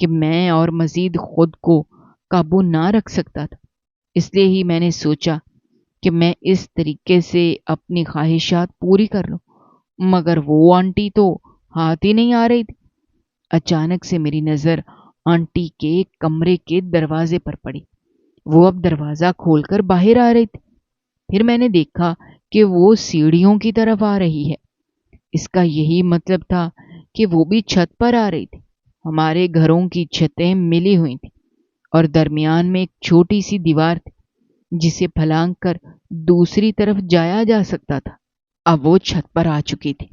کہ میں اور مزید خود کو قابو نہ رکھ سکتا تھا۔ اس لیے ہی میں نے سوچا کہ میں اس طریقے سے اپنی خواہشات پوری کر لوں، مگر وہ آنٹی تو ہاتھ ہی نہیں آ رہی تھی۔ اچانک سے میری نظر آنٹی کے کمرے کے دروازے پر پڑی۔ وہ اب دروازہ کھول کر باہر آ رہی تھی۔ پھر میں نے دیکھا کہ وہ سیڑھیوں کی طرف آ رہی ہے۔ اس کا یہی مطلب تھا کہ وہ بھی چھت پر آ رہی تھی۔ ہمارے گھروں کی چھتیں ملی ہوئی تھیں اور درمیان میں ایک چھوٹی سی دیوار تھی جسے پھلانگ کر دوسری طرف جایا جا سکتا تھا۔ اب وہ چھت پر آ چکی تھی،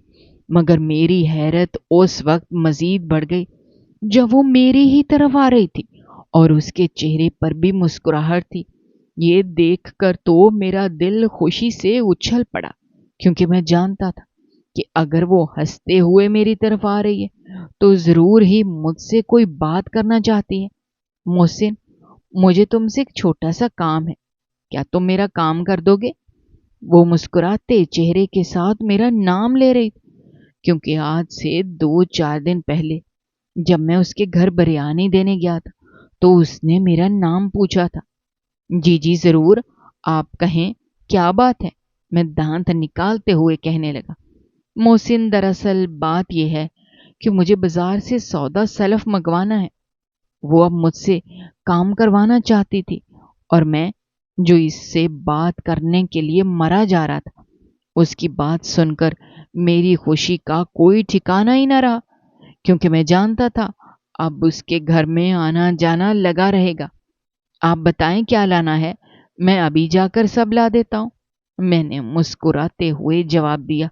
مگر میری حیرت اس وقت مزید بڑھ گئی جب وہ میری ہی طرف آ رہی تھی اور اس کے چہرے پر بھی مسکراہٹ تھی۔ یہ دیکھ کر تو میرا دل خوشی سے اچھل پڑا، کیونکہ میں جانتا تھا کہ اگر وہ ہنستے ہوئے میری طرف آ رہی ہے تو ضرور ہی مجھ سے کوئی بات کرنا چاہتی ہے۔ محسن، مجھے تم سے ایک چھوٹا سا کام ہے، کیا تم میرا کام کر دو گے؟ وہ مسکراتے چہرے کے ساتھ میرا نام لے رہی تھی، کیونکہ آج سے 2-4 دن پہلے جب میں اس کے گھر بریانی دینے گیا تھا تو اس نے میرا نام پوچھا تھا۔ جی جی ضرور، آپ کہیں، کیا بات ہے؟ میں دانت نکالتے ہوئے کہنے لگا۔ محسن، دراصل بات یہ ہے کہ مجھے بازار سے سودا سلف منگوانا ہے۔ وہ اب مجھ سے کام کروانا چاہتی تھی اور میں جو اس سے بات کرنے کے لیے مرا جا رہا تھا، اس کی بات سن کر میری خوشی کا کوئی ٹھکانہ ہی نہ رہا، کیونکہ میں جانتا تھا اب اس کے گھر میں آنا جانا لگا رہے گا۔ آپ بتائیں کیا لانا ہے، میں ابھی جا کر سب لا دیتا ہوں، میں نے مسکراتے ہوئے جواب دیا۔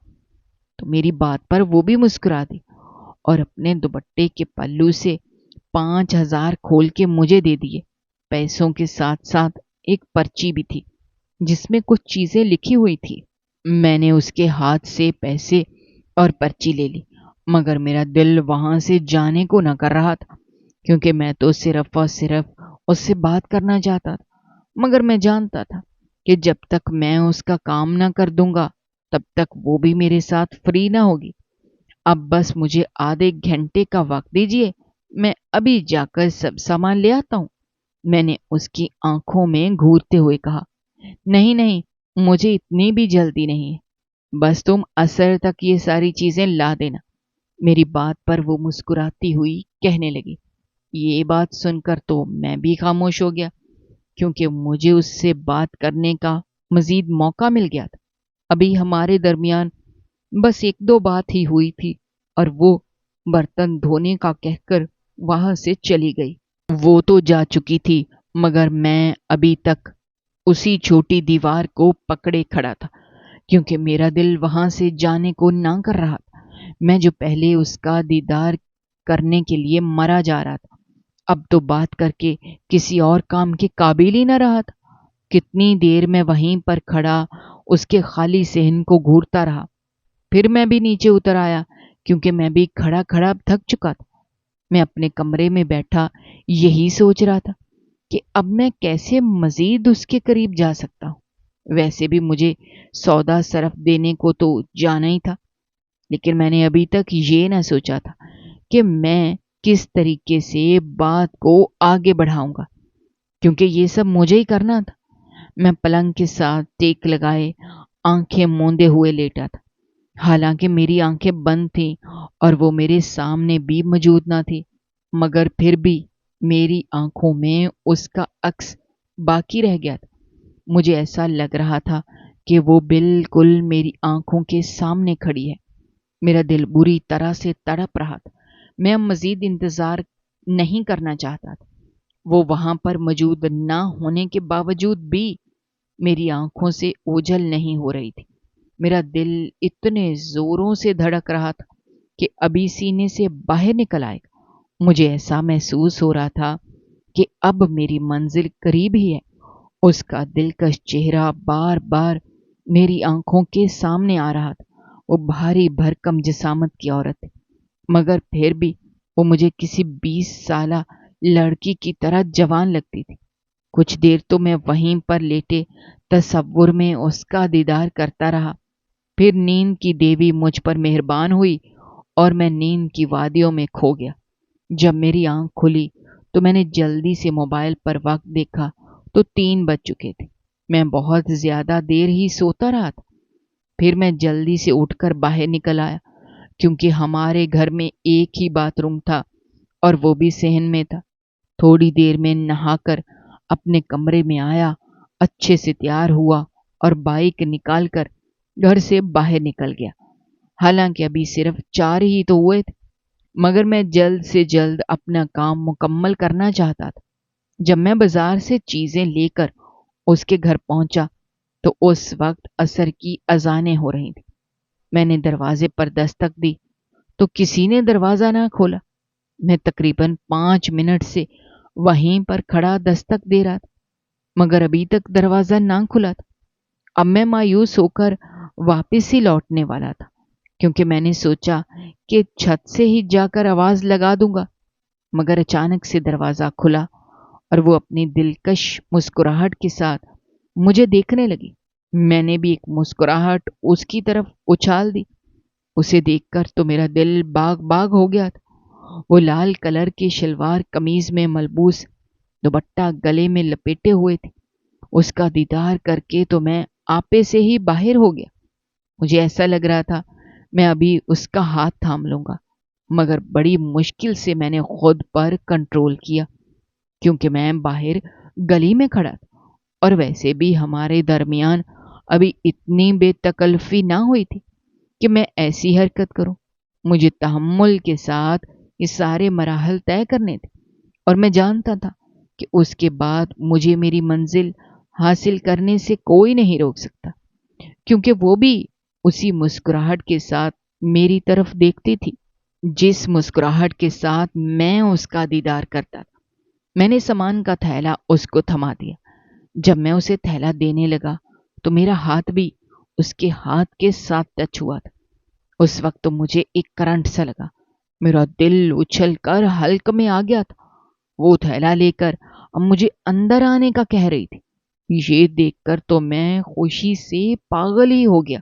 تو میری بات پر وہ بھی مسکرا دی اور اپنے دوپٹے کے پلو سے 5,000 کھول کے مجھے دے دیے۔ پیسوں کے ساتھ ساتھ ایک پرچی بھی تھی جس میں کچھ چیزیں لکھی ہوئی تھی۔ میں نے اس کے ہاتھ سے پیسے اور پرچی لے لی، مگر میرا دل وہاں سے جانے کو نہ کر رہا تھا، کیونکہ میں تو صرف اور صرف اس سے بات کرنا چاہتا تھا۔ مگر میں جانتا تھا کہ جب تک میں اس کا کام نہ کر دوں گا تب تک وہ بھی میرے ساتھ فری نہ ہوگی۔ اب بس مجھے آدھے گھنٹے کا وقت دیجیے، میں ابھی جا کر سب سامان لے آتا ہوں، میں نے اس کی آنکھوں میں گھورتے ہوئے کہا۔ نہیں نہیں، مجھے اتنی بھی جلدی نہیں ہے، بس تم عصر تک یہ ساری چیزیں لا دینا۔ میری بات پر وہ مسکراتی ہوئی کہنے لگی۔ یہ بات سن کر تو میں بھی خاموش ہو گیا، کیونکہ مجھے اس سے بات کرنے کا مزید موقع مل گیا تھا۔ ابھی ہمارے درمیان بس 1-2 بات ہی ہوئی تھی اور وہ برتن دھونے کا کہہ کر وہاں سے چلی گئی۔ وہ تو جا چکی تھی، مگر میں ابھی تک اسی چھوٹی دیوار کو پکڑے کھڑا تھا، کیونکہ میرا دل وہاں سے جانے کو نہ کر رہا تھا۔ میں جو پہلے اس کا دیدار کرنے کے لیے مرا جا رہا تھا، اب تو بات کر کے کسی اور کام کے قابل ہی نہ رہا تھا۔ کتنی دیر میں وہیں پر کھڑا اس کے خالی صحن کو گھورتا رہا۔ پھر میں بھی نیچے اتر آیا، کیونکہ میں بھی کھڑا کھڑا تھک چکا تھا۔ میں اپنے کمرے میں بیٹھا یہی سوچ رہا تھا کہ اب میں کیسے مزید اس کے قریب جا سکتا ہوں۔ ویسے بھی مجھے سودا صرف دینے کو تو جانا ہی تھا، لیکن میں نے ابھی تک یہ نہ سوچا تھا کہ میں کس طریقے سے بات کو آگے بڑھاؤں گا، کیونکہ یہ سب مجھے ہی کرنا تھا۔ میں پلنگ کے ساتھ ٹیک لگائے آنکھیں موندے ہوئے لیٹا تھا، حالانکہ میری آنکھیں بند تھیں اور وہ میرے سامنے بھی موجود نہ تھی، مگر پھر بھی میری آنکھوں میں اس کا عکس باقی رہ گیا تھا۔ مجھے ایسا لگ رہا تھا کہ وہ بالکل میری آنکھوں کے سامنے کھڑی ہے۔ میرا دل بری طرح سے تڑپ رہا تھا۔ میں اب مزید انتظار نہیں کرنا چاہتا تھا۔ وہ وہاں پر موجود نہ ہونے کے باوجود بھی میری آنکھوں سے اوجھل نہیں ہو رہی تھی۔ میرا دل اتنے زوروں سے دھڑک رہا تھا کہ ابھی سینے سے باہر نکل آئے گا۔ مجھے ایسا محسوس ہو رہا تھا کہ اب میری منزل قریب ہی ہے۔ اس کا دلکش چہرہ بار بار میری آنکھوں کے سامنے آ رہا تھا۔ وہ بھاری بھرکم جسامت کی عورت تھی، مگر پھر بھی وہ مجھے کسی 20 سالہ لڑکی کی طرح جوان لگتی تھی۔ کچھ دیر تو میں وہیں پر لیٹے تصور میں اس کا دیدار کرتا رہا۔ پھر نیند کی دیوی مجھ پر مہربان ہوئی اور میں نیند کی وادیوں میں کھو گیا۔ جب میری آنکھ کھلی تو میں نے جلدی سے موبائل پر وقت دیکھا تو 3 بج چکے تھے۔ میں بہت زیادہ دیر ہی سوتا رہا تھا۔ پھر میں جلدی سے اٹھ کر باہر نکل آیا، کیونکہ ہمارے گھر میں ایک ہی باتھ روم تھا اور وہ بھی صحن میں تھا۔ تھوڑی دیر میں نہا کر اپنے کمرے میں آیا، اچھے سے تیار ہوا اور بائک نکال کر گھر سے باہر نکل گیا۔ حالانکہ ابھی صرف 4 ہی تو ہوئے تھے، مگر میں جلد سے جلد اپنا کام مکمل کرنا چاہتا تھا۔ جب میں بازار سے چیزیں لے کر اس کے گھر پہنچا تو اس وقت عصر کی اذانیں ہو رہی تھیں۔ میں نے دروازے پر دستک دی تو کسی نے دروازہ نہ کھولا۔ میں تقریباً 5 منٹ سے وہیں پر کھڑا دستک دے رہا تھا، مگر ابھی تک دروازہ نہ کھلا تھا۔ اب میں مایوس ہو کر واپس ہی لوٹنے والا تھا، کیونکہ میں نے سوچا کہ چھت سے ہی جا کر آواز لگا دوں گا، مگر اچانک سے دروازہ کھلا اور وہ اپنی دلکش مسکراہٹ کے ساتھ مجھے دیکھنے لگی۔ میں نے بھی ایک مسکراہٹ اس کی طرف اچھال دی۔ اسے دیکھ کر تو میرا دل باغ باغ ہو گیا تھا۔ وہ لال کلر کی شلوار قمیض میں ملبوس، دوپٹہ گلے میں لپیٹے ہوئے تھے۔ اس کا دیدار کر کے تو میں آپے سے ہی باہر ہو گیا۔ مجھے ایسا لگ رہا تھا میں ابھی اس کا ہاتھ تھام لوں گا، مگر بڑی مشکل سے میں نے خود پر کنٹرول کیا، کیونکہ میں باہر گلی میں کھڑا تھا اور ویسے بھی ہمارے درمیان ابھی اتنی بے تکلفی نہ ہوئی تھی کہ میں ایسی حرکت کروں۔ مجھے تحمل کے ساتھ یہ سارے مراحل طے کرنے تھے، اور میں جانتا تھا کہ اس کے بعد مجھے میری منزل حاصل کرنے سے کوئی نہیں روک سکتا، کیونکہ وہ بھی اسی مسکراہٹ کے ساتھ میری طرف دیکھتی تھی جس مسکراہٹ کے ساتھ میں اس کا دیدار کرتا تھا۔ میں نے سامان کا تھیلا اس کو تھما دیا۔ جب میں اسے تھیلا دینے لگا تو میرا ہاتھ بھی اس کے ہاتھ کے ساتھ ٹچ ہوا تھا۔ اس وقت تو مجھے ایک کرنٹ سا لگا، میرا دل اچھل کر حلق میں آ گیا تھا۔ وہ تھیلا لے کر اب مجھے اندر آنے کا کہہ رہی تھی۔ یہ دیکھ کر تو میں خوشی سے پاگل ہی ہو گیا،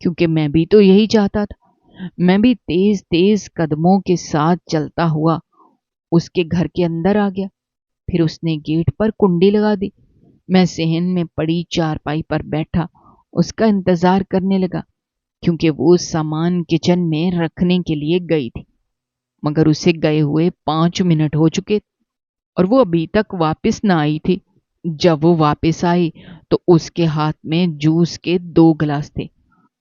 کیونکہ میں بھی تو یہی چاہتا تھا۔ میں بھی تیز تیز قدموں کے ساتھ چلتا ہوا اس کے گھر کے اندر آ گیا۔ پھر اس نے گیٹ پر کنڈی لگا دی۔ میں صحن میں پڑی چارپائی پر بیٹھا اس کا انتظار کرنے لگا، کیونکہ وہ سامان کچن میں رکھنے کے لیے گئی تھی، مگر اسے گئے ہوئے 5 منٹ ہو چکے اور وہ ابھی تک واپس نہ آئی تھی۔ جب وہ واپس آئی تو اس کے ہاتھ میں جوس کے 2 گلاس تھے۔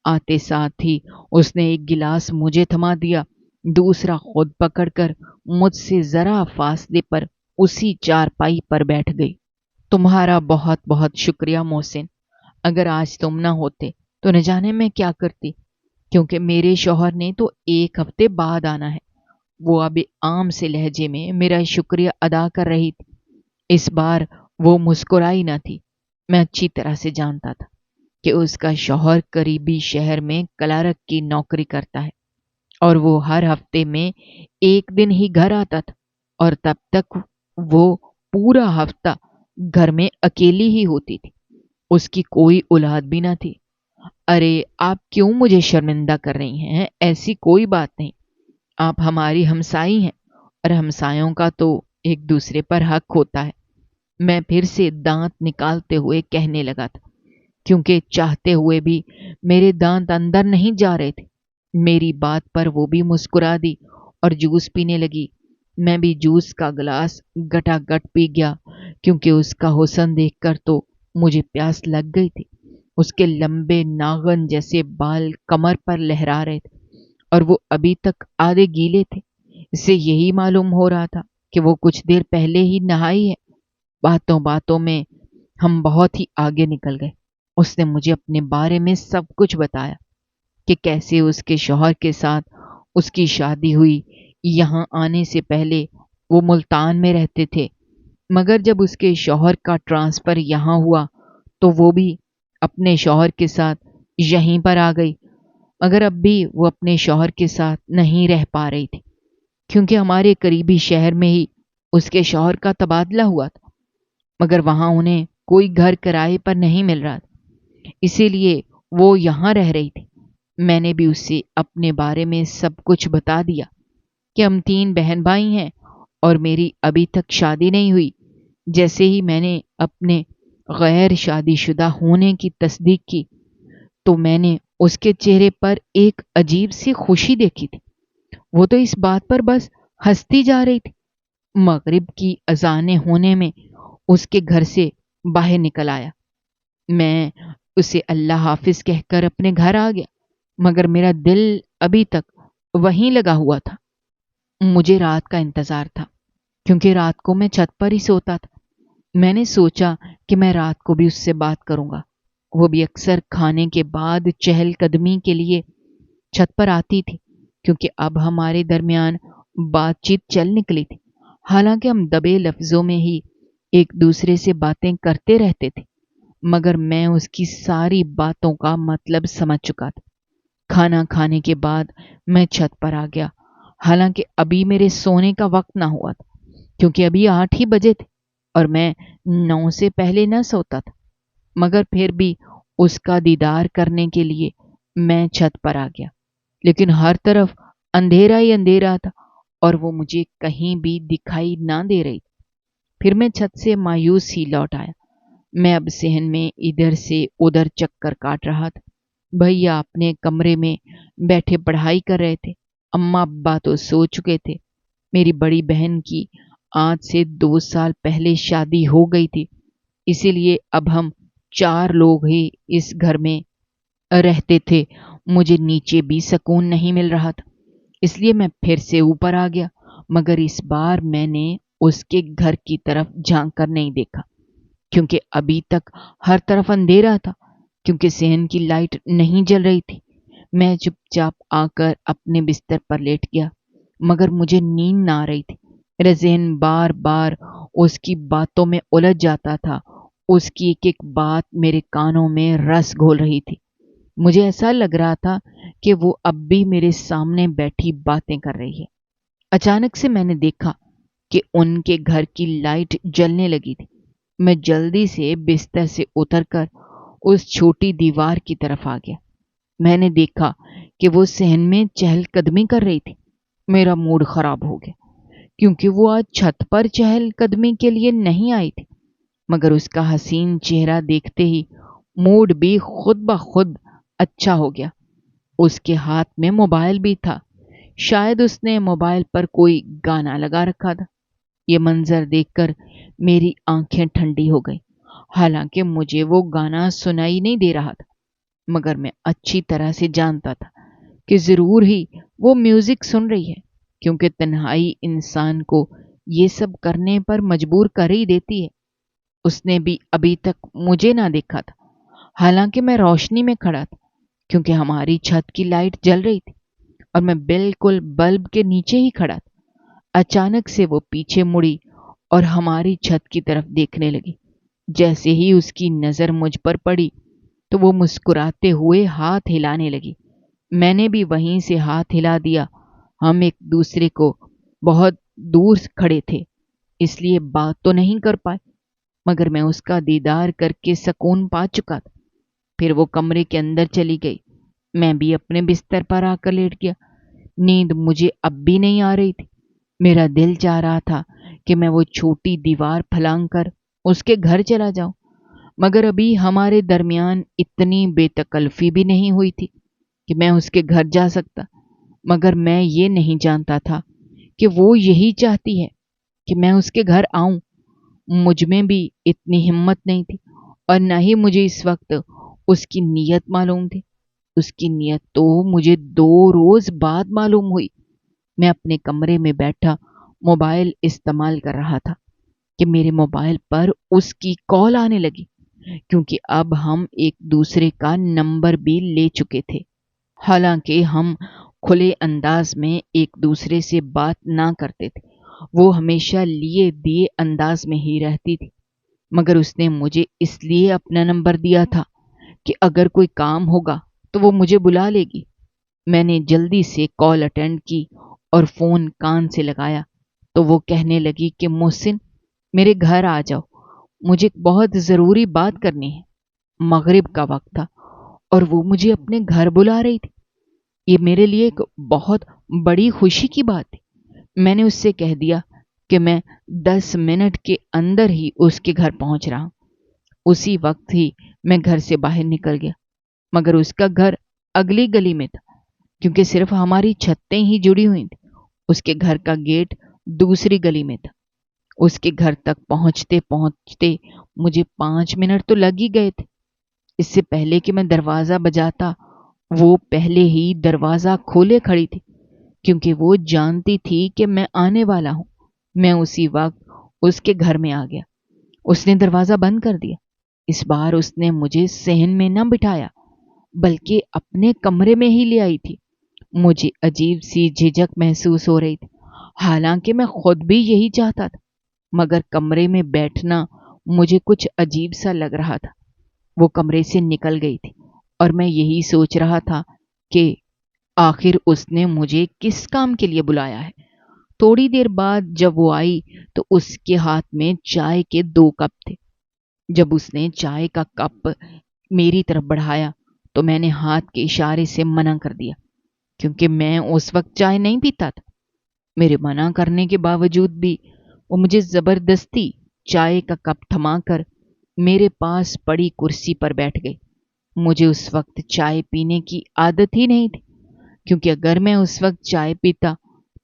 آتے ساتھ ہی اس نے ایک گلاس مجھے تھما دیا، دوسرا خود پکڑ کر مجھ سے ذرا فاصلے پر اسی چارپائی پر بیٹھ گئی۔ تمہارا بہت بہت شکریہ محسن، اگر آج تم نہ ہوتے تو نہ جانے میں کیا کرتی، کیونکہ میرے شوہر نے تو 1 ہفتے بعد آنا ہے۔ وہ اب عام سے لہجے میں میرا شکریہ ادا کر رہی تھی۔ اس بار وہ مسکرائی نہ تھی۔ میں اچھی طرح سے جانتا تھا کہ اس کا شوہر قریبی شہر میں کلرک کی نوکری کرتا ہے، اور وہ ہر ہفتے میں 1 دن ہی گھر آتا تھا، اور تب تک وہ پورا ہفتہ گھر میں اکیلی ہی ہوتی تھی۔ اس کی کوئی اولاد بھی نہ تھی۔ ارے آپ کیوں مجھے شرمندہ کر رہی ہیں؟ ایسی کوئی بات نہیں۔ آپ ہماری ہمسائی ہیں، اور ہمسایوں کا تو ایک دوسرے پر حق ہوتا ہے۔ میں پھر سے دانت نکالتے ہوئے کہنے لگا تھا، کیونکہ چاہتے ہوئے بھی میرے دانت اندر نہیں جا رہے تھے۔ میری بات پر وہ بھی مسکرا دی اور جوس پینے لگی۔ میں بھی جوس کا گلاس گٹا گٹ پی گیا، کیونکہ اس کا حسن دیکھ کر تو مجھے پیاس لگ گئی تھی۔ اس کے لمبے ناخن جیسے بال کمر پر لہرا رہے تھے، اور وہ ابھی تک آدھے گیلے تھے۔ اس سے یہی معلوم ہو رہا تھا کہ وہ کچھ دیر پہلے ہی نہائی ہے۔ باتوں باتوں میں ہم بہت ہی آگے نکل گئے۔ اس نے مجھے اپنے بارے میں سب کچھ بتایا کہ کیسے اس کے شوہر کے ساتھ اس کی شادی ہوئی۔ یہاں آنے سے پہلے وہ ملتان میں رہتے تھے، مگر جب اس کے شوہر کا ٹرانسفر یہاں ہوا تو وہ بھی اپنے شوہر کے ساتھ یہیں پر آ گئی، مگر اب بھی وہ اپنے شوہر کے ساتھ نہیں رہ پا رہی تھی، کیونکہ ہمارے قریبی شہر میں ہی اس کے شوہر کا تبادلہ ہوا تھا، مگر وہاں انہیں کوئی گھر کرائے پر نہیں مل رہا تھا، اسی لیے وہ یہاں رہ رہی تھی۔ میں نے بھی اسے اپنے بارے میں سب کچھ بتا دیا۔ کہ ہم 3 بہن بھائی ہیں اور میری ابھی تک شادی نہیں ہوئی۔ جیسے ہی میں نے اپنے غیر شادی شدہ ہونے کی تصدیق کی تو میں نے اس کے چہرے پر ایک عجیب سی خوشی دیکھی تھی۔ وہ تو اس بات پر بس ہنستی جا رہی تھی۔ مغرب کی اذانیں ہونے میں اس کے گھر سے باہر نکل آیا۔ میں اسے اللہ حافظ کہہ کر اپنے گھر آ گیا، مگر میرا دل ابھی تک وہیں لگا ہوا تھا۔ مجھے رات کا انتظار تھا، کیونکہ رات کو میں چھت پر ہی سوتا تھا۔ میں نے سوچا کہ میں رات کو بھی اس سے بات کروں گا۔ وہ بھی اکثر کھانے کے بعد چہل قدمی کے لیے چھت پر آتی تھی، کیونکہ اب ہمارے درمیان بات چیت چل نکلی تھی۔ حالانکہ ہم دبے لفظوں میں ہی ایک دوسرے سے باتیں کرتے رہتے تھے، مگر میں اس کی ساری باتوں کا مطلب سمجھ چکا تھا۔ کھانا کھانے کے بعد میں چھت پر آ گیا، حالانکہ ابھی میرے سونے کا وقت نہ ہوا تھا، کیونکہ ابھی 8 ہی بجے تھے اور میں 9 سے پہلے نہ سوتا تھا۔ مگر پھر بھی اس کا دیدار کرنے کے لیے میں چھت پر آ گیا، لیکن ہر طرف اندھیرا ہی اندھیرا تھا اور وہ مجھے کہیں بھی دکھائی نہ دے رہی۔ پھر میں چھت سے مایوس ہی لوٹ آیا۔ میں اب صحن میں ادھر سے ادھر چکر کاٹ رہا تھا۔ بھیا اپنے کمرے میں بیٹھے پڑھائی کر رہے تھے، اماں ابا تو سو چکے تھے۔ میری بڑی بہن کی آج سے 2 سال پہلے شادی ہو گئی تھی، اسی لیے اب ہم 4 لوگ ہی اس گھر میں رہتے تھے۔ مجھے نیچے بھی سکون نہیں مل رہا تھا، اس لیے میں پھر سے اوپر آ گیا، مگر اس بار میں نے اس کے گھر کی طرف جھانک کر نہیں دیکھا، کیونکہ ابھی تک ہر طرف اندھیرا تھا، کیونکہ صحن کی لائٹ نہیں جل رہی تھی۔ میں چپ چاپ آ کر اپنے بستر پر لیٹ گیا، مگر مجھے نیند نہ آ رہی تھی۔ میرا ذہن بار بار اس کی باتوں میں الجھ جاتا تھا۔ اس کی ایک ایک بات میرے کانوں میں رس گھول رہی تھی۔ مجھے ایسا لگ رہا تھا کہ وہ اب بھی میرے سامنے بیٹھی باتیں کر رہی ہے۔ اچانک سے میں نے دیکھا کہ ان کے گھر کی لائٹ جلنے لگی تھی۔ میں جلدی سے بستر سے اتر کر اس چھوٹی دیوار کی طرف آ گیا۔ میں نے دیکھا کہ وہ صحن میں چہل قدمی کر رہی تھی۔ میرا موڈ خراب ہو گیا، کیونکہ وہ آج چھت پر چہل قدمی کے لیے نہیں آئی تھی، مگر اس کا حسین چہرہ دیکھتے ہی موڈ بھی خود بخود اچھا ہو گیا۔ اس کے ہاتھ میں موبائل بھی تھا، شاید اس نے موبائل پر کوئی گانا لگا رکھا تھا۔ یہ منظر دیکھ کر میری آنکھیں ٹھنڈی ہو گئی۔ حالانکہ مجھے وہ گانا سنائی نہیں دے رہا تھا، مگر میں اچھی طرح سے جانتا تھا کہ ضرور ہی وہ میوزک سن رہی ہے، کیونکہ تنہائی انسان کو یہ سب کرنے پر مجبور کر ہی دیتی ہے۔ اس نے بھی ابھی تک مجھے نہ دیکھا تھا، حالانکہ میں روشنی میں کھڑا تھا، کیونکہ ہماری چھت کی لائٹ جل رہی تھی اور میں بالکل بلب کے نیچے ہی کھڑا تھا۔ اچانک سے وہ پیچھے مڑی اور ہماری چھت کی طرف دیکھنے لگی۔ جیسے ہی اس کی نظر مجھ پر پڑی تو وہ مسکراتے ہوئے ہاتھ ہلانے لگی۔ میں نے بھی وہیں سے ہاتھ ہلا دیا۔ ہم ایک دوسرے کو بہت دور کھڑے تھے، اس لیے بات تو نہیں کر پائے، مگر میں اس کا دیدار کر کے سکون پا چکا تھا۔ پھر وہ کمرے کے اندر چلی گئی، میں بھی اپنے بستر پر آ کر لیٹ گیا۔ نیند مجھے اب بھی نہیں آ رہی تھی۔ میرا دل چاہ رہا تھا کہ میں وہ چھوٹی دیوار پھلانگ کر اس کے گھر چلا جاؤں، مگر ابھی ہمارے درمیان اتنی بے تکلفی بھی نہیں ہوئی تھی کہ میں اس کے گھر جا سکتا، مگر میں یہ نہیں جانتا تھا کہ وہ یہی چاہتی ہے کہ میں اس کے گھر آؤں۔ مجھ میں بھی اتنی ہمت نہیں تھی، اور نہ ہی مجھے اس وقت اس کی نیت معلوم تھی۔ اس کی نیت تو مجھے 2 روز بعد معلوم ہوئی۔ میں اپنے کمرے میں بیٹھا موبائل استعمال کر رہا تھا کہ میرے موبائل پر اس کی کال آنے لگی، کیونکہ اب ہم ایک دوسرے کا نمبر بھی لے چکے تھے۔ حالانکہ ہم کھلے انداز میں ایک دوسرے سے بات نہ کرتے تھے، وہ ہمیشہ لیے دیے انداز میں ہی رہتی تھی، مگر اس نے مجھے اس لیے اپنا نمبر دیا تھا کہ اگر کوئی کام ہوگا تو وہ مجھے بلا لے گی۔ میں نے جلدی سے کال اٹینڈ کی اور فون کان سے لگایا تو وہ کہنے لگی کہ محسن، میرے گھر آ جاؤ، مجھے بہت ضروری بات کرنی ہے۔ مغرب کا وقت تھا اور وہ مجھے اپنے گھر بلا رہی تھی۔ یہ میرے لیے ایک بہت بڑی خوشی کی بات تھی۔ میں نے اس سے کہہ دیا کہ میں 10 منٹ کے اندر ہی اس کے گھر پہنچ رہا ہوں۔ اسی وقت ہی میں گھر سے باہر نکل گیا، مگر اس کا گھر اگلی گلی میں تھا، کیونکہ صرف ہماری چھتیں ہی جڑی ہوئی تھیں۔ اس کے گھر کا گیٹ دوسری گلی میں تھا۔ اس کے گھر تک پہنچتے پہنچتے مجھے 5 منٹ تو لگ ہی گئے تھے۔ اس سے پہلے کہ میں دروازہ بجاتا، وہ پہلے ہی دروازہ کھولے کھڑی تھی، کیونکہ وہ جانتی تھی کہ میں آنے والا ہوں۔ میں اسی وقت اس کے گھر میں آ گیا۔ اس نے دروازہ بند کر دیا۔ اس بار اس نے مجھے صحن میں نہ بٹھایا، بلکہ اپنے کمرے میں ہی لے آئی تھی۔ مجھے عجیب سی جھجک محسوس ہو رہی تھی، حالانکہ میں خود بھی یہی چاہتا تھا، مگر کمرے میں بیٹھنا مجھے کچھ عجیب سا لگ رہا تھا۔ وہ کمرے سے نکل گئی تھی اور میں یہی سوچ رہا تھا کہ آخر اس نے مجھے کس کام کے لیے بلایا ہے۔ تھوڑی دیر بعد جب وہ آئی تو اس کے ہاتھ میں چائے کے 2 کپ تھے۔ جب اس نے چائے کا کپ میری طرف بڑھایا تو میں نے ہاتھ کے اشارے سے منع کر دیا، کیونکہ میں اس وقت چائے نہیں پیتا تھا۔ میرے منع کرنے کے باوجود بھی وہ مجھے زبردستی چائے کا کپ تھما کر میرے پاس پڑی کرسی پر بیٹھ گئی۔ مجھے اس وقت چائے پینے کی عادت ہی نہیں تھی، کیونکہ اگر میں اس وقت چائے پیتا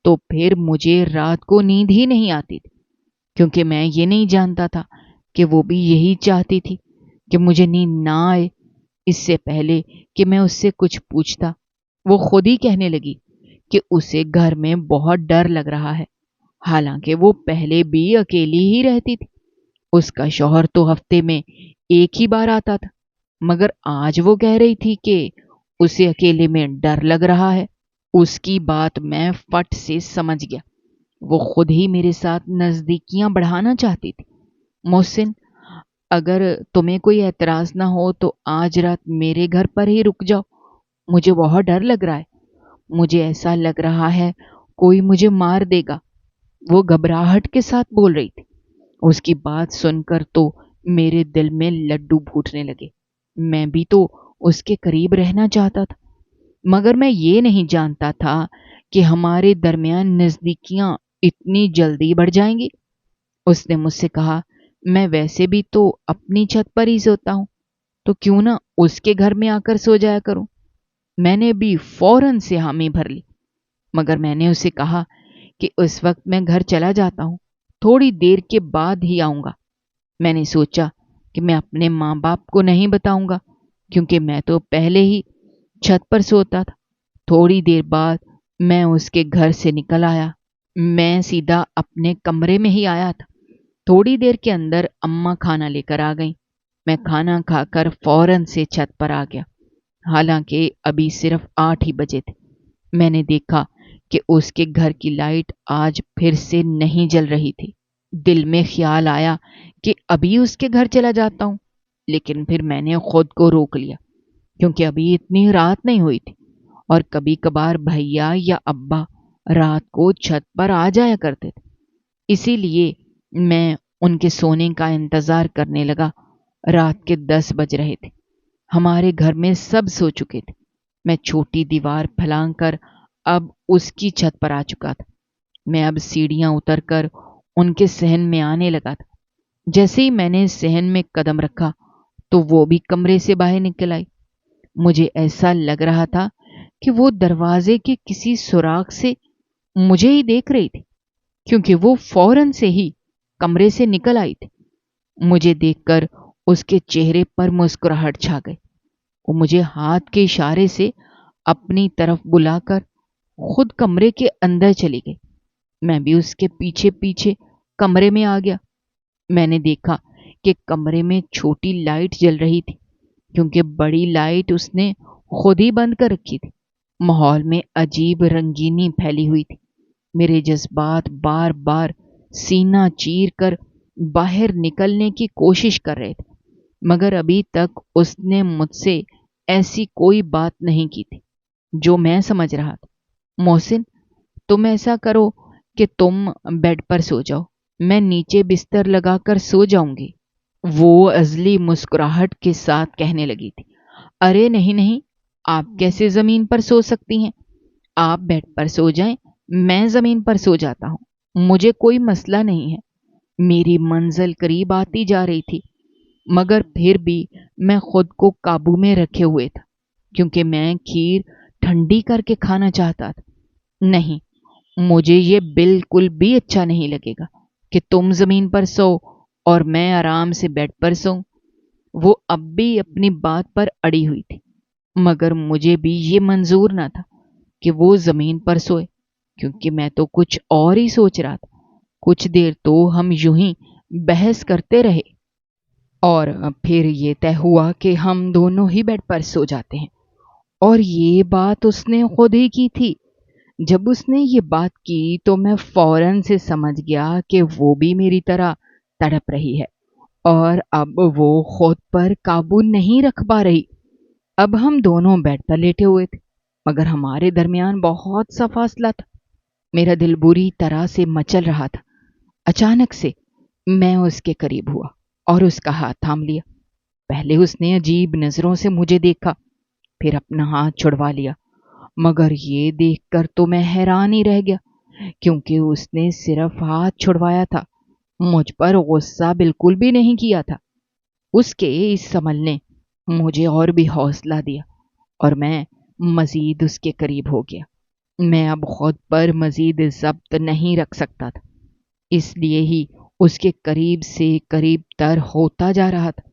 تو پھر مجھے رات کو نیند ہی نہیں آتی تھی، کیونکہ میں یہ نہیں جانتا تھا کہ وہ بھی یہی چاہتی تھی کہ مجھے نیند نہ آئے۔ اس سے پہلے کہ میں اس سے کچھ پوچھتا، وہ خود ہی کہنے لگی کہ اسے گھر میں بہت ڈر لگ رہا ہے، حالانکہ وہ پہلے بھی اکیلی ہی رہتی تھی۔ اس کا شوہر تو ہفتے میں ایک ہی بار آتا تھا، مگر آج وہ کہہ رہی تھی کہ اسے اکیلے میں ڈر لگ رہا ہے۔ اس کی بات میں فٹ سے سمجھ گیا۔ وہ خود ہی میرے ساتھ نزدیکیاں بڑھانا چاہتی تھی۔ محسن، اگر تمہیں کوئی اعتراض نہ ہو تو آج رات میرے گھر پر ہی رک جاؤ، مجھے بہت ڈر لگ رہا ہے۔ مجھے ایسا لگ رہا ہے کوئی مجھے مار دے گا، وہ گھبراہٹ کے ساتھ بول رہی تھی۔ اس کی بات سن کر تو میرے دل میں لڈو پھوٹنے لگے۔ میں بھی تو اس کے قریب رہنا چاہتا تھا، مگر میں یہ نہیں جانتا تھا کہ ہمارے درمیان نزدیکیاں اتنی جلدی بڑھ جائیں گی۔ اس نے مجھ سے کہا، میں ویسے بھی تو اپنی چھت پر ہی سوتا ہوں، تو کیوں نہ اس کے گھر میں آ کر سو جایا کروں۔ میں نے بھی فوراً سے حامی بھر لی، مگر میں نے اسے کہا کہ اس وقت میں گھر چلا جاتا ہوں، تھوڑی دیر کے بعد ہی آؤں گا۔ میں نے سوچا کہ میں اپنے ماں باپ کو نہیں بتاؤں گا، کیونکہ میں تو پہلے ہی چھت پر سوتا تھا۔ تھوڑی دیر بعد میں اس کے گھر سے نکل آیا۔ میں سیدھا اپنے کمرے میں ہی آیا تھا۔ تھوڑی دیر کے اندر اماں کھانا لے کر آ گئیں۔ میں کھانا کھا کر فوراً سے چھت پر آ گیا، حالانکہ ابھی صرف 8 ہی بجے تھے۔ میں نے دیکھا کہ اس کے گھر کی لائٹ آج پھر سے نہیں جل رہی تھی۔ دل میں خیال آیا کہ ابھی اس کے گھر چلا جاتا ہوں، لیکن پھر میں نے خود کو روک لیا، کیونکہ ابھی اتنی رات نہیں ہوئی تھی، اور کبھی کبھار بھیا یا ابا رات کو چھت پر آ جایا کرتے تھے۔ اسی لیے میں ان کے سونے کا انتظار کرنے لگا۔ رات کے 10 بج رہے تھے۔ ہمارے گھر میں سب سو چکے تھے۔ میں چھوٹی دیوار پھلانگ کر اب اس کی چھت پر آ چکا تھا۔ میں اب سیڑھیاں اتر کر ان کے صحن میں آنے لگا تھا۔ جیسے ہی میں نے صحن میں قدم رکھا تو وہ بھی کمرے سے باہر نکل آئی۔ مجھے ایسا لگ رہا تھا کہ وہ دروازے کے کسی سوراخ سے مجھے ہی دیکھ رہی تھی، کیونکہ وہ فوراً سے ہی کمرے سے نکل آئی تھی۔ مجھے دیکھ کر اس کے چہرے پر مسکراہٹ چھا گئی۔ وہ مجھے ہاتھ کے اشارے سے اپنی طرف بلا کر خود کمرے کے اندر چلی گئی۔ میں بھی اس کے پیچھے پیچھے کمرے میں آ گیا۔ میں نے دیکھا کہ کمرے میں چھوٹی لائٹ جل رہی تھی، کیونکہ بڑی لائٹ اس نے خود ہی بند کر رکھی تھی۔ ماحول میں عجیب رنگینی پھیلی ہوئی تھی۔ میرے جذبات بار بار سینہ چیر کر باہر نکلنے کی کوشش کر رہے تھے، مگر ابھی تک اس نے مجھ سے ایسی کوئی بات نہیں کی تھی جو میں سمجھ رہا تھا۔ محسن، تم ایسا کرو کہ تم بیڈ پر سو جاؤ، میں نیچے بستر لگا کر سو جاؤں گی، وہ عذلی مسکراہٹ کے ساتھ کہنے لگی تھی۔ ارے نہیں نہیں، آپ کیسے زمین پر سو سکتی ہیں؟ آپ بیڈ پر سو جائیں، میں زمین پر سو جاتا ہوں، مجھے کوئی مسئلہ نہیں ہے۔ میری منزل قریب آتی جا رہی تھی، مگر پھر بھی میں خود کو قابو میں رکھے ہوئے تھا، کیونکہ میں کھیر ٹھنڈی کر کے کھانا چاہتا تھا۔ نہیں، مجھے یہ بالکل بھی اچھا نہیں لگے گا کہ تم زمین پر سو اور میں آرام سے بیڈ پر سوؤں۔ وہ اب بھی اپنی بات پر اڑی ہوئی تھی، مگر مجھے بھی یہ منظور نہ تھا کہ وہ زمین پر سوئے، کیونکہ میں تو کچھ اور ہی سوچ رہا تھا۔ کچھ دیر تو ہم یوں ہی بحث کرتے رہے، اور پھر یہ طے ہوا کہ ہم دونوں ہی بیڈ پر سو جاتے ہیں۔ اور یہ بات اس نے خود ہی کی تھی۔ جب اس نے یہ بات کی تو میں فوراً سے سمجھ گیا کہ وہ بھی میری طرح تڑپ رہی ہے، اور اب وہ خود پر قابو نہیں رکھ پا رہی۔ اب ہم دونوں بیڈ پر لیٹے ہوئے تھے، مگر ہمارے درمیان بہت سا فاصلہ تھا۔ میرا دل بری طرح سے مچل رہا تھا۔ اچانک سے میں اس کے قریب ہوا اور اس کا ہاتھ تھام لیا۔ پہلے اس نے عجیب نظروں سے مجھے دیکھا، پھر اپنا ہاتھ چھڑوا لیا، مگر یہ دیکھ کر تو میں حیران ہی رہ گیا، کیونکہ اس نے صرف ہاتھ چھڑوایا تھا، مجھ پر غصہ بالکل بھی نہیں کیا تھا۔ اس کے اس عمل نے مجھے اور بھی حوصلہ دیا، اور میں مزید اس کے قریب ہو گیا۔ میں اب خود پر مزید ضبط نہیں رکھ سکتا تھا، اس لیے ہی اس کے قریب سے قریب تر ہوتا جا رہا تھا۔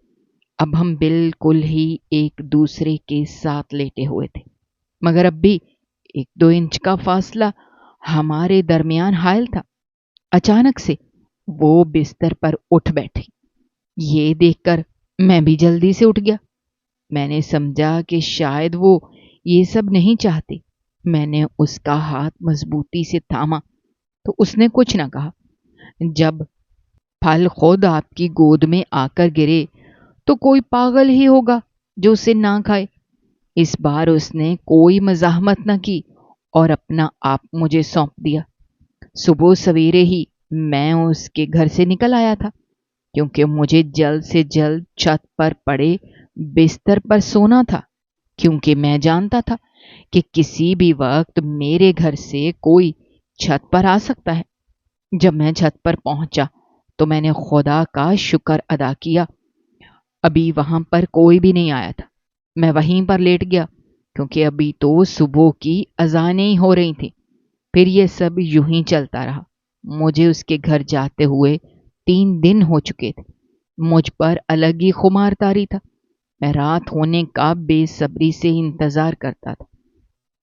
اب ہم بالکل ہی ایک دوسرے کے ساتھ لیٹے ہوئے تھے، مگر اب بھی 1-2 انچ کا فاصلہ ہمارے درمیان حائل تھا۔ اچانک سے وہ بستر پر اٹھ بیٹھی۔ یہ دیکھ کر میں بھی جلدی سے اٹھ گیا۔ میں نے سمجھا کہ شاید وہ یہ سب نہیں چاہتی۔ میں نے اس کا ہاتھ مضبوطی سے تھاما تو اس نے کچھ نہ کہا۔ جب پھل خود آپ کی گود میں آ کر گرے تو کوئی پاگل ہی ہوگا جو اسے نہ کھائے۔ اس بار اس نے کوئی مزاحمت نہ کی اور اپنا آپ مجھے سونپ دیا۔ صبح سویرے ہی میں اس کے گھر سے نکل آیا تھا، کیونکہ مجھے جلد سے جلد چھت پر پڑے بستر پر سونا تھا، کیونکہ میں جانتا تھا کہ کسی بھی وقت میرے گھر سے کوئی چھت پر آ سکتا ہے۔ جب میں چھت پر پہنچا تو میں نے خدا کا شکر ادا کیا، ابھی وہاں پر کوئی بھی نہیں آیا تھا۔ میں وہیں پر لیٹ گیا، کیونکہ ابھی تو صبح کی اذانیں ہی ہو رہی تھیں۔ پھر یہ سب یوں ہی چلتا رہا۔ مجھے اس کے گھر جاتے ہوئے 3 دن ہو چکے تھے۔ مجھ پر الگ ہی خمار طاری تھا۔ میں رات ہونے کا بے صبری سے انتظار کرتا تھا۔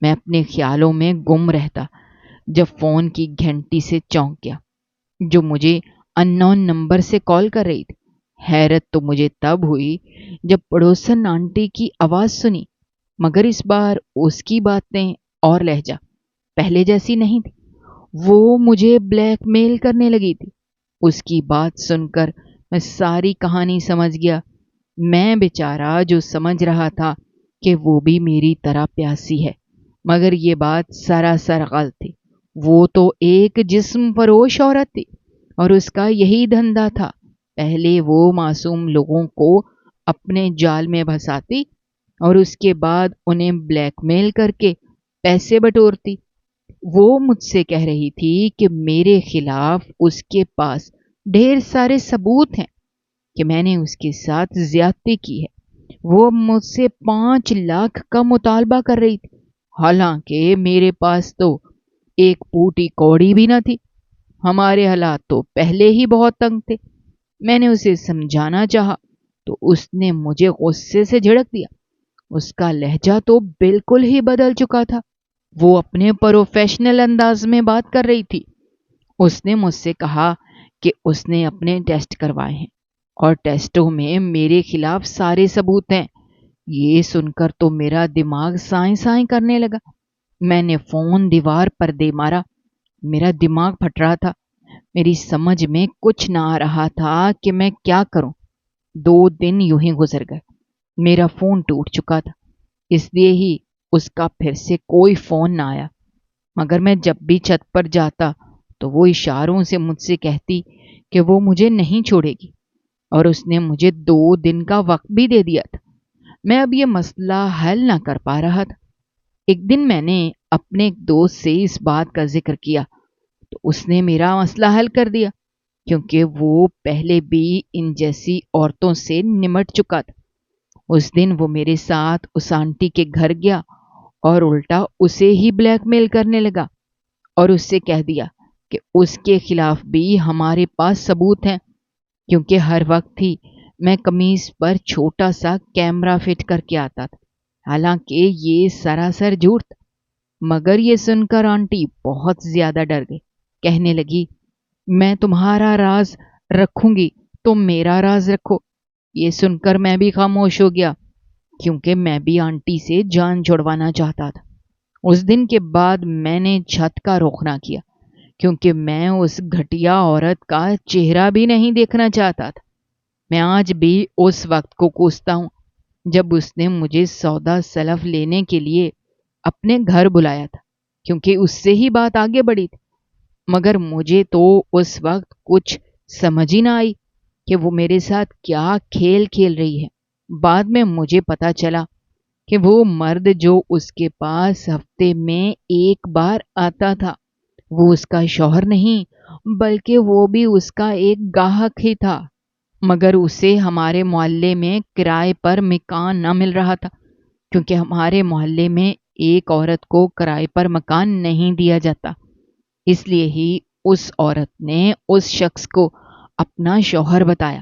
میں اپنے خیالوں میں گم رہتا جب فون کی گھنٹی سے چونک گیا، جو مجھے ان نون نمبر سے کال کر رہی تھی۔ حیرت تو مجھے تب ہوئی جب پڑوسن آنٹی کی آواز سنی، مگر اس بار اس کی باتیں اور لہجہ پہلے جیسی نہیں تھی۔ وہ مجھے بلیک میل کرنے لگی تھی۔ اس کی بات سن کر میں ساری کہانی سمجھ گیا۔ میں بیچارہ جو سمجھ رہا تھا کہ وہ بھی میری طرح پیاسی ہے، مگر یہ بات سراسر غلط تھی۔ وہ تو ایک جسم فروش عورت تھی، اور اس کا یہی دھندا تھا۔ پہلے وہ معصوم لوگوں کو اپنے جال میں پھنساتی اور اس کے بعد انہیں بلیک میل کر کے پیسے بٹورتی۔ وہ مجھ سے کہہ رہی تھی کہ میرے خلاف اس کے پاس ڈھیر سارے ثبوت ہیں کہ میں نے اس کے ساتھ زیادتی کی ہے۔ وہ مجھ سے 5 لاکھ کا مطالبہ کر رہی تھی، حالانکہ میرے پاس تو ایک پوٹی کوڑی بھی نہ تھی۔ ہمارے حالات تو پہلے ہی بہت تنگ تھے۔ میں نے اسے سمجھانا چاہا تو اس نے مجھے غصے سے جھڑک دیا۔ اس کا لہجہ تو بالکل ہی بدل چکا تھا۔ وہ اپنے پروفیشنل انداز میں بات کر رہی تھی۔ اس نے مجھ سے کہا کہ اس نے اپنے ٹیسٹ کروائے ہیں اور ٹیسٹوں میں میرے خلاف سارے ثبوت ہیں۔ یہ سن کر تو میرا دماغ سائیں سائیں کرنے لگا۔ میں نے فون دیوار پر دے مارا۔ میرا دماغ پھٹ رہا تھا۔ میری سمجھ میں کچھ نہ آ رہا تھا کہ میں کیا کروں۔ 2 دن یوں ہی گزر گئے۔ میرا فون ٹوٹ چکا تھا، اس لیے ہی اس کا پھر سے کوئی فون نہ آیا، مگر میں جب بھی چھت پر جاتا تو وہ اشاروں سے مجھ سے کہتی کہ وہ مجھے نہیں چھوڑے گی، اور اس نے مجھے 2 دن کا وقت بھی دے دیا تھا۔ میں اب یہ مسئلہ حل نہ کر پا رہا تھا۔ ایک دن میں نے اپنے ایک دوست سے اس بات کا ذکر کیا تو اس نے میرا مسئلہ حل کر دیا، کیونکہ وہ پہلے بھی ان جیسی عورتوں سے نمٹ چکا تھا۔ اس دن وہ میرے ساتھ اس آنٹی کے گھر گیا اور الٹا اسے ہی بلیک میل کرنے لگا اور اس سے کہہ دیا کہ اس کے خلاف بھی ہمارے پاس ثبوت ہیں، کیونکہ ہر وقت ہی میں قمیص پر چھوٹا سا کیمرہ فٹ کر کے آتا تھا، حالانکہ یہ سراسر جھوٹ تھا۔ مگر یہ سن کر آنٹی بہت زیادہ ڈر گئی، کہنے لگی میں تمہارا راز رکھوں گی، تم میرا راز رکھو۔ یہ سن کر میں بھی خاموش ہو گیا، کیونکہ میں بھی آنٹی سے جان چھڑوانا چاہتا تھا۔ اس دن کے بعد میں نے چھت کا رخ نہ کیا، کیونکہ میں اس گھٹیا عورت کا چہرہ بھی نہیں دیکھنا چاہتا تھا۔ میں آج بھی اس وقت کو کوستا ہوں جب اس نے مجھے سودا سلف لینے کے لیے اپنے گھر بلایا تھا، کیونکہ اس سے ہی بات آگے بڑھی تھی۔ مگر مجھے تو اس وقت کچھ سمجھ ہی نہ آئی کہ وہ میرے ساتھ کیا کھیل کھیل رہی ہے۔ بعد میں مجھے پتا چلا کہ وہ مرد جو اس کے پاس ہفتے میں ایک بار آتا تھا، وہ اس کا شوہر نہیں بلکہ وہ بھی اس کا ایک گاہک ہی تھا۔ مگر اسے ہمارے محلے میں کرائے پر مکان نہ مل رہا تھا، کیونکہ ہمارے محلے میں ایک عورت کو کرائے پر مکان نہیں دیا جاتا۔ اس لیے ہی اس عورت نے اس شخص کو اپنا شوہر بتایا۔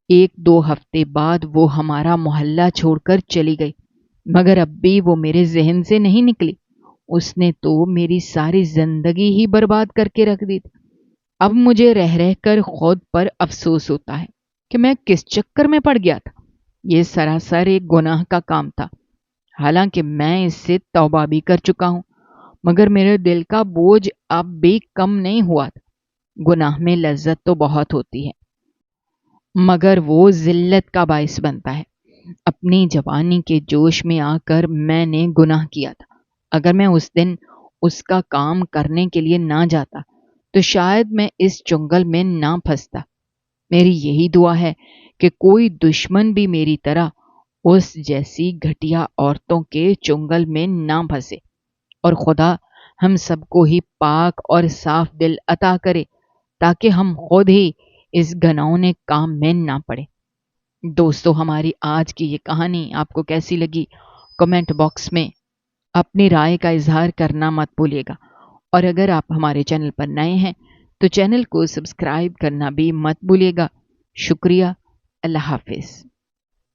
ایک دو ہفتے بعد وہ ہمارا محلہ چھوڑ کر چلی گئی، مگر اب بھی وہ میرے ذہن سے نہیں نکلی۔ اس نے تو میری ساری زندگی ہی برباد کر کے رکھ دی تھی۔ اب مجھے رہ رہ کر خود پر افسوس ہوتا ہے کہ میں کس چکر میں پڑ گیا تھا۔ یہ سراسر ایک گناہ کا کام تھا، حالانکہ میں اس سے توبہ بھی کر چکا ہوں، مگر میرے دل کا بوجھ اب بھی کم نہیں ہوا تھا۔ گناہ میں لذت تو بہت ہوتی ہے، مگر وہ ذلت کا باعث بنتا ہے۔ اپنی جوانی کے جوش میں آ کر میں نے گناہ کیا تھا۔ اگر میں اس دن اس کا کام کرنے کے لیے نہ جاتا تو شاید میں اس چنگل میں نہ پھنستا۔ میری یہی دعا ہے کہ کوئی دشمن بھی میری طرح اس جیسی گھٹیا عورتوں کے چنگل میں نہ پھنسے، اور خدا ہم سب کو ہی پاک اور صاف دل عطا کرے تاکہ ہم خود ہی اس گھناؤنے کام میں نہ پڑے۔ دوستو، ہماری آج کی یہ کہانی آپ کو کیسی لگی؟ کمنٹ باکس میں اپنی رائے کا اظہار کرنا مت بھولیے گا، اور اگر آپ ہمارے چینل پر نئے ہیں تو چینل کو سبسکرائب کرنا بھی مت بھولیے گا۔ شکریہ۔ اللہ حافظ۔